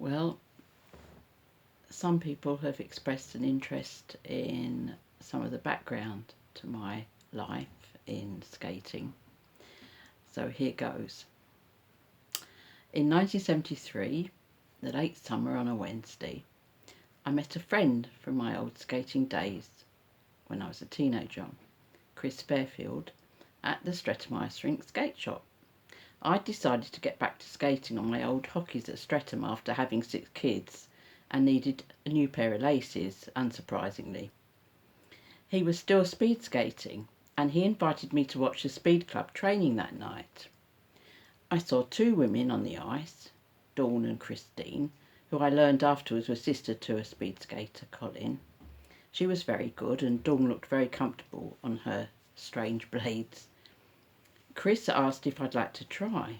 Well, some people have expressed an interest in some of the background to my life in skating. So here goes. In 1973, the late summer on a Wednesday, I met a friend from my old skating days when I was a teenager, Chris Fairfield, at the Streatham Ice Rink skate shop. I'd decided to get back to skating on my old hockeys at Streatham after having 6 kids and needed a new pair of laces, unsurprisingly. He was still speed skating and he invited me to watch the speed club training that night. I saw 2 women on the ice, Dawn and Christine, who I learned afterwards were sister to a speed skater, Colin. She was very good and Dawn looked very comfortable on her strange blades. Chris asked if I'd like to try,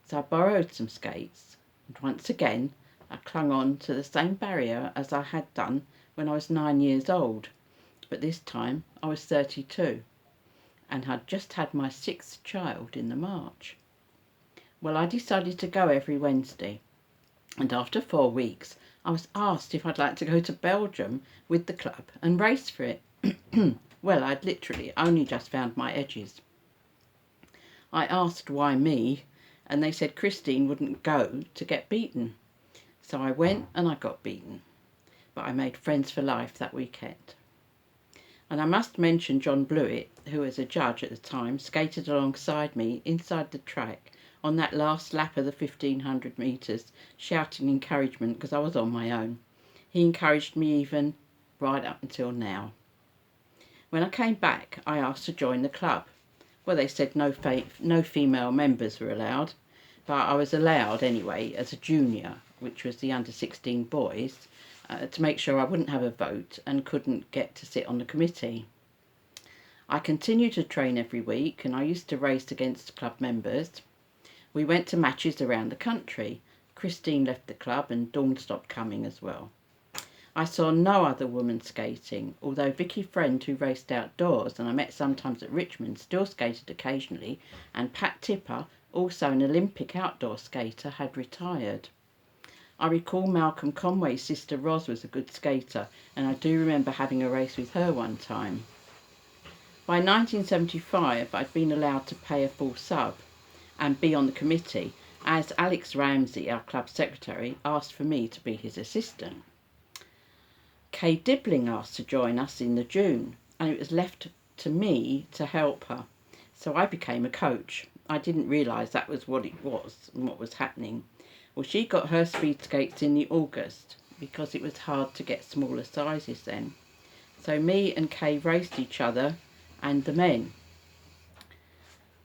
so I borrowed some skates, and once again I clung on to the same barrier as I had done when I was 9 years old, but this time I was 32 and had just had my 6th child in the March. Well, I decided to go every Wednesday, and after 4 weeks I was asked if I'd like to go to Belgium with the club and race for it. Well, I'd literally only just found my edges. I asked why me, and they said Christine wouldn't go to get beaten. So I went and I got beaten, but I made friends for life that weekend. And I must mention John Blewett, who as a judge at the time skated alongside me inside the track on that last lap of the 1500 metres, shouting encouragement because I was on my own. He encouraged me even right up until now. When I came back, I asked to join the club. Well, they said no female members were allowed, but I was allowed anyway as a junior, which was the under 16 boys, to make sure I wouldn't have a vote and couldn't get to sit on the committee. I continued to train every week and I used to race against club members. We went to matches around the country. Christine left the club and Dawn stopped coming as well. I saw no other woman skating, although Vicky Friend, who raced outdoors and I met sometimes at Richmond, still skated occasionally, and Pat Tipper, also an Olympic outdoor skater, had retired. I recall Malcolm Conway's sister Ros was a good skater, and I do remember having a race with her one time. By 1975, I'd been allowed to pay a full sub and be on the committee, as Alex Ramsey, our club secretary, asked for me to be his assistant. Kay Dibbling asked to join us in the June, and it was left to me to help her. So I became a coach. I didn't realise that was what it was and what was happening. Well, she got her speed skates in the August because it was hard to get smaller sizes then. So me and Kay raced each other and the men.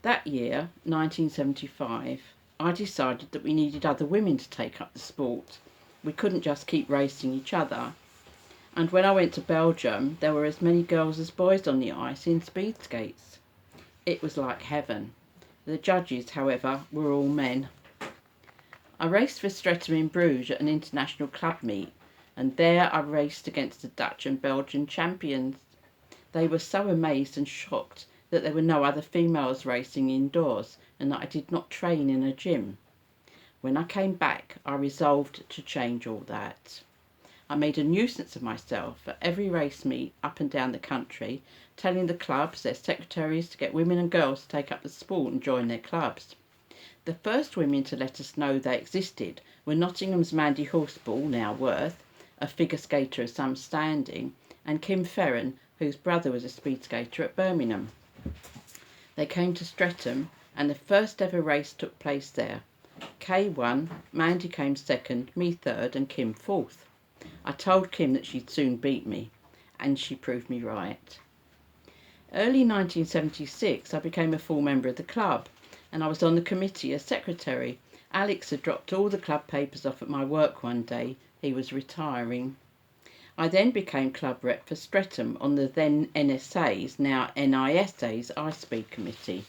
That year, 1975, I decided that we needed other women to take up the sport. We couldn't just keep racing each other. And when I went to Belgium, there were as many girls as boys on the ice in speed skates. It was like heaven. The judges, however, were all men. I raced for Streatham in Bruges at an international club meet, and there I raced against the Dutch and Belgian champions. They were so amazed and shocked that there were no other females racing indoors and that I did not train in a gym. When I came back, I resolved to change all that. I made a nuisance of myself at every race meet up and down the country, telling the clubs, their secretaries, to get women and girls to take up the sport and join their clubs. The first women to let us know they existed were Nottingham's Mandy Horsball, now Worth, a figure skater of some standing, and Kim Ferran, whose brother was a speed skater at Birmingham. They came to Streatham and the first ever race took place there. Kay won, Mandy came second, me third and Kim fourth. I told Kim that she'd soon beat me, and she proved me right. Early 1976, I became a full member of the club, and I was on the committee as secretary. Alex had dropped all the club papers off at my work one day. He was retiring. I then became club rep for Streatham on the then NSA's, now NISA's, Ice Speed Committee.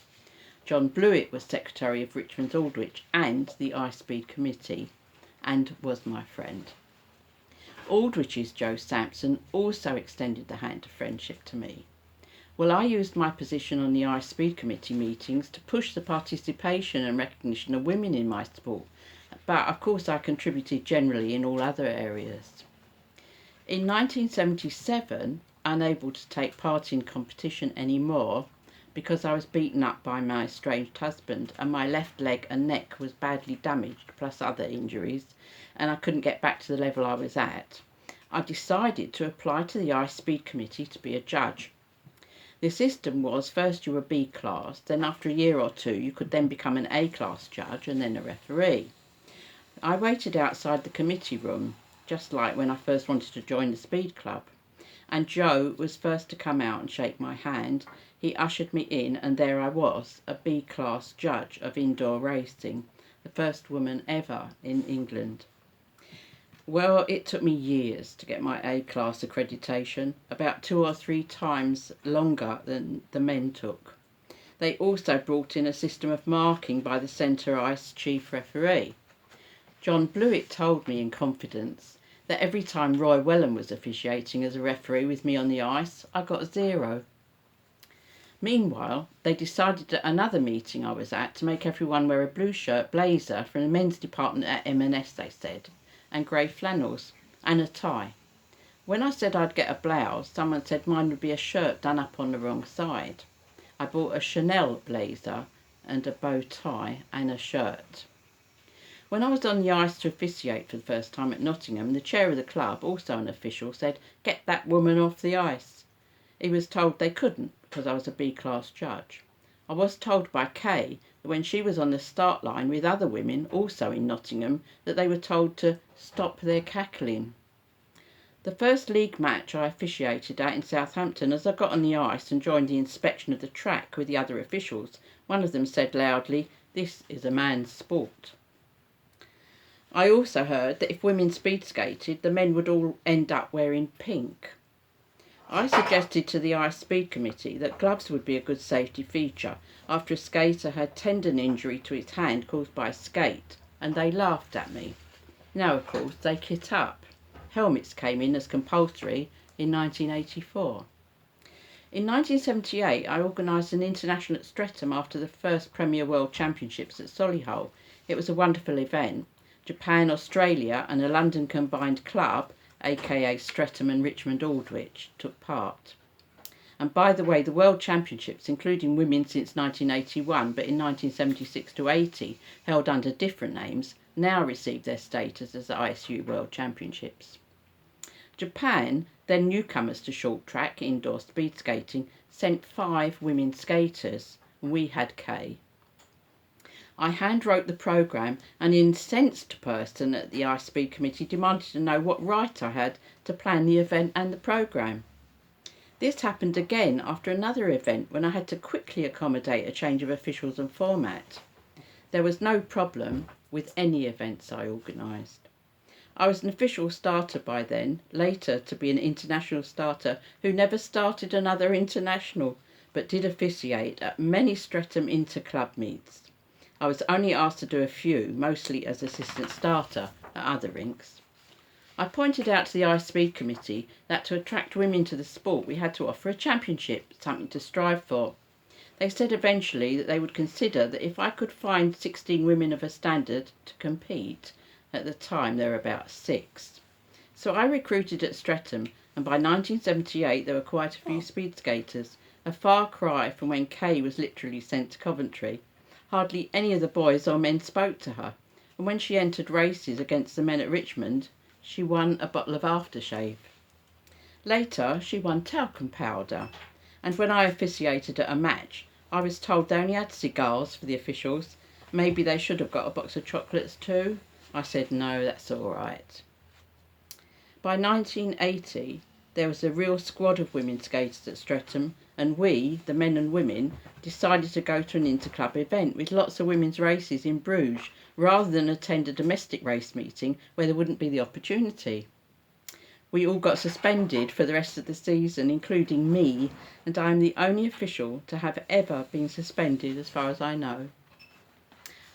John Blewett was secretary of Richmond Aldwych and the Ice Speed Committee, and was my friend. Aldwich's Joe Sampson also extended the hand of friendship to me. Well, I used my position on the Ice Speed Committee meetings to push the participation and recognition of women in my sport, but of course I contributed generally in all other areas. In 1977, unable to take part in competition anymore because I was beaten up by my estranged husband and my left leg and neck was badly damaged, plus other injuries, and I couldn't get back to the level I was at, I decided to apply to the Ice Speed Committee to be a judge. The system was first you were B class, then after a year or two you could then become an A class judge and then a referee. I waited outside the committee room, just like when I first wanted to join the speed club, and Joe was first to come out and shake my hand. He ushered me in and there I was, a B class judge of indoor racing, the first woman ever in England. Well, it took me years to get my A-class accreditation, about 2 or 3 times longer than the men took. They also brought in a system of marking by the centre ice chief referee. John Blewett told me in confidence that every time Roy Wellham was officiating as a referee with me on the ice, I got a 0. Meanwhile, they decided at another meeting I was at to make everyone wear a blue shirt blazer from the men's department at M&S, they said, and grey flannels, and a tie. When I said I'd get a blouse, someone said mine would be a shirt done up on the wrong side. I bought a Chanel blazer and a bow tie and a shirt. When I was on the ice to officiate for the first time at Nottingham, the chair of the club, also an official, said, "Get that woman off the ice." He was told they couldn't because I was a B-class judge. I was told by Kay that when she was on the start line with other women, also in Nottingham, that they were told to stop their cackling. The first league match I officiated at in Southampton, as I got on the ice and joined the inspection of the track with the other officials, one of them said loudly, "This is a man's sport." I also heard that if women speed skated, the men would all end up wearing pink. I suggested to the Ice Speed Committee that gloves would be a good safety feature after a skater had tendon injury to his hand caused by a skate, and they laughed at me. Now, of course, they kit up. Helmets came in as compulsory in 1984. In 1978, I organised an international at Streatham after the first Premier World Championships at Solihull. It was a wonderful event. Japan, Australia and a London combined club, aka Streatham and Richmond Aldwych, took part. And by the way, the World Championships, including women since 1981 but in 1976 to 80, held under different names, now receive their status as the ISU World Championships. Japan, then newcomers to short track indoor speed skating, sent 5 women skaters, and we had Kay. I hand-wrote the programme, and an incensed person at the Ice Speed Committee demanded to know what right I had to plan the event and the programme. This happened again after another event when I had to quickly accommodate a change of officials and format. There was no problem with any events I organised. I was an official starter by then, later to be an international starter who never started another international, but did officiate at many Streatham inter-club meets. I was only asked to do a few, mostly as assistant starter at other rinks. I pointed out to the Ice Speed Committee that to attract women to the sport we had to offer a championship, something to strive for. They said eventually that they would consider that if I could find 16 women of a standard to compete, at the time there were about 6. So I recruited at Streatham, and by 1978 there were quite a few speed skaters, a far cry from when Kay was literally sent to Coventry. Hardly any of the boys or men spoke to her, and when she entered races against the men at Richmond, she won a bottle of aftershave. Later, she won talcum powder, and when I officiated at a match, I was told they only had cigars for the officials. Maybe they should have got a box of chocolates too. I said, no, that's all right. By 1980, there was a real squad of women skaters at Streatham, and we, the men and women, decided to go to an inter-club event with lots of women's races in Bruges, rather than attend a domestic race meeting where there wouldn't be the opportunity. We all got suspended for the rest of the season, including me, and I am the only official to have ever been suspended as far as I know.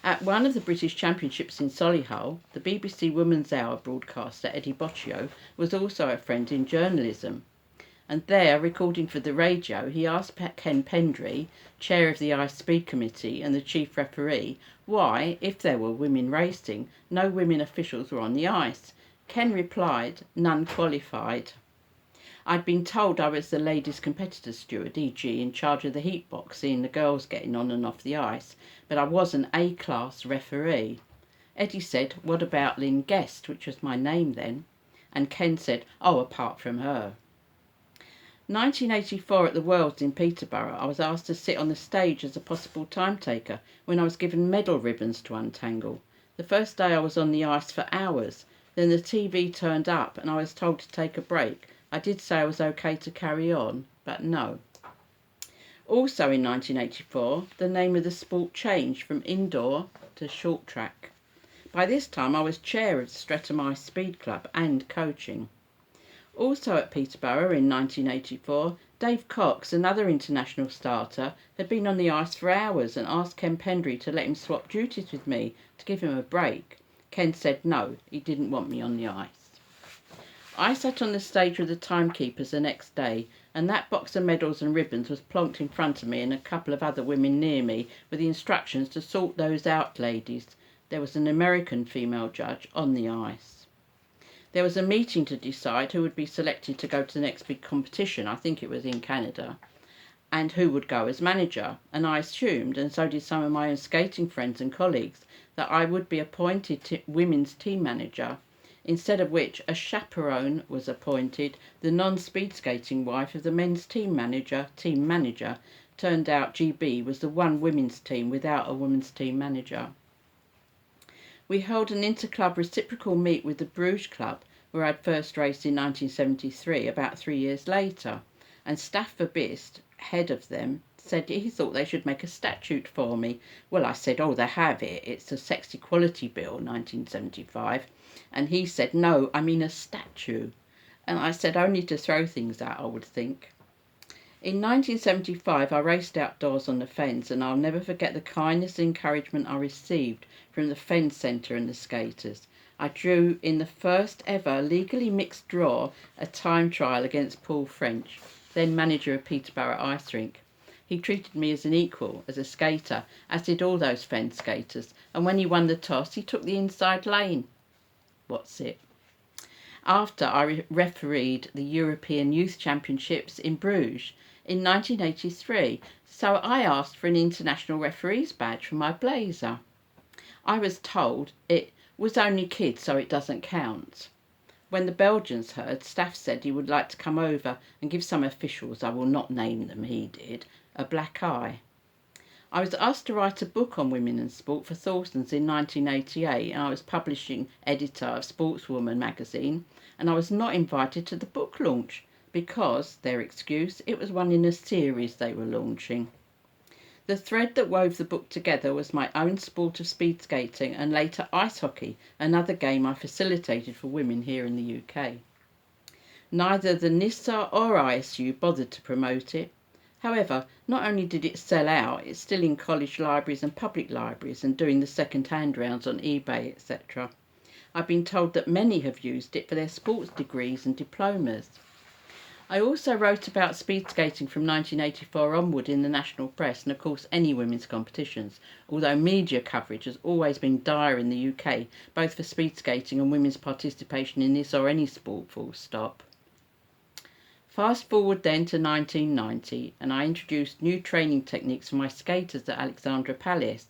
At one of the British Championships in Solihull, the BBC Women's Hour broadcaster Eddie Bocchio was also a friend in journalism. And there, recording for the radio, he asked Ken Pendry, chair of the ice speed committee and the chief referee, why, if there were women racing, no women officials were on the ice. Ken replied, none qualified. I'd been told I was the ladies' competitor steward, e.g. in charge of the heat box, seeing the girls getting on and off the ice, but I was an A-class referee. Eddie said, what about Lynn Guest, which was my name then? And Ken said, oh, apart from her. 1984 at the Worlds in Peterborough, I was asked to sit on the stage as a possible time taker when I was given medal ribbons to untangle. The first day I was on the ice for hours. Then the TV turned up and I was told to take a break. I did say I was okay to carry on, but no. Also in 1984, the name of the sport changed from indoor to short track. By this time I was chair of the Streatham Ice Speed Club and coaching. Also at Peterborough in 1984, Dave Cox, another international starter, had been on the ice for hours and asked Ken Pendry to let him swap duties with me to give him a break. Ken said no, he didn't want me on the ice. I sat on the stage with the timekeepers the next day, and that box of medals and ribbons was plonked in front of me and a couple of other women near me with the instructions to sort those out, ladies. There was an American female judge on the ice. There was a meeting to decide who would be selected to go to the next big competition, I think it was in Canada, and who would go as manager, and I assumed, and so did some of my own skating friends and colleagues, that I would be appointed women's team manager, instead of which a chaperone was appointed, the non-speed skating wife of the men's team manager. Turned out Gibb-de was the one women's team without a women's team manager. We held an inter-club reciprocal meet with the Bruges Club, where I'd first raced in 1973, about 3 years later, and Staff Verbist, head of them, said he thought they should make a statute for me. Well, I said, oh, they have it. It's the Sex Equality Bill, 1975. And he said, no, I mean a statue. And I said, only to throw things out, I would think. In 1975, I raced outdoors on the fens, and I'll never forget the kindness and encouragement I received from the Fen Centre and the skaters. I drew in the first ever legally mixed draw a time trial against Paul French, then manager of Peterborough Ice Rink. He treated me as an equal, as a skater, as did all those fen skaters, and when he won the toss, he took the inside lane. What's it? After I refereed the European Youth Championships in Bruges in 1983, so I asked for an international referee's badge for my blazer. I was told it was only kids, so it doesn't count. When the Belgians heard, Staff said he would like to come over and give some officials, I will not name them, he did, a black eye. I was asked to write a book on women and sport for Thorstons in 1988, and I was publishing editor of Sportswoman magazine, and I was not invited to the book launch because, their excuse, it was one in a series they were launching. The thread that wove the book together was my own sport of speed skating and later ice hockey, another game I facilitated for women here in the UK. Neither the NISA or ISU bothered to promote it. However, not only did it sell out, it's still in college libraries and public libraries and doing the second-hand rounds on eBay, etc. I've been told that many have used it for their sports degrees and diplomas. I also wrote about speed skating from 1984 onward in the national press and of course any women's competitions, although media coverage has always been dire in the UK, both for speed skating and women's participation in this or any sport, full stop. Fast forward then to 1990 and I introduced new training techniques for my skaters at Alexandra Palace.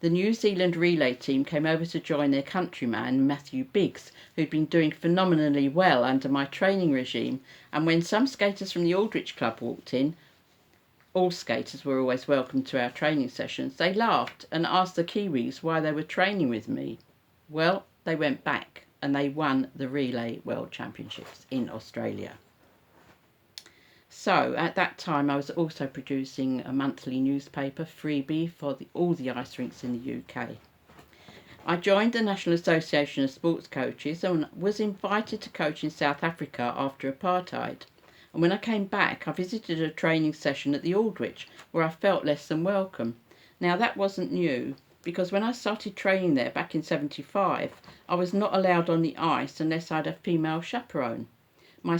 The New Zealand relay team came over to join their countryman Matthew Biggs, who'd been doing phenomenally well under my training regime, and when some skaters from the Aldrich Club walked in, all skaters were always welcome to our training sessions, they laughed and asked the Kiwis why they were training with me. Well, they went back and they won the Relay World Championships in Australia. So, at that time, I was also producing a monthly newspaper, Freebie, for all the ice rinks in the UK. I joined the National Association of Sports Coaches and was invited to coach in South Africa after apartheid. And when I came back, I visited a training session at the Aldrich, where I felt less than welcome. Now, that wasn't new, because when I started training there back in '75, I was not allowed on the ice unless I had a female chaperone.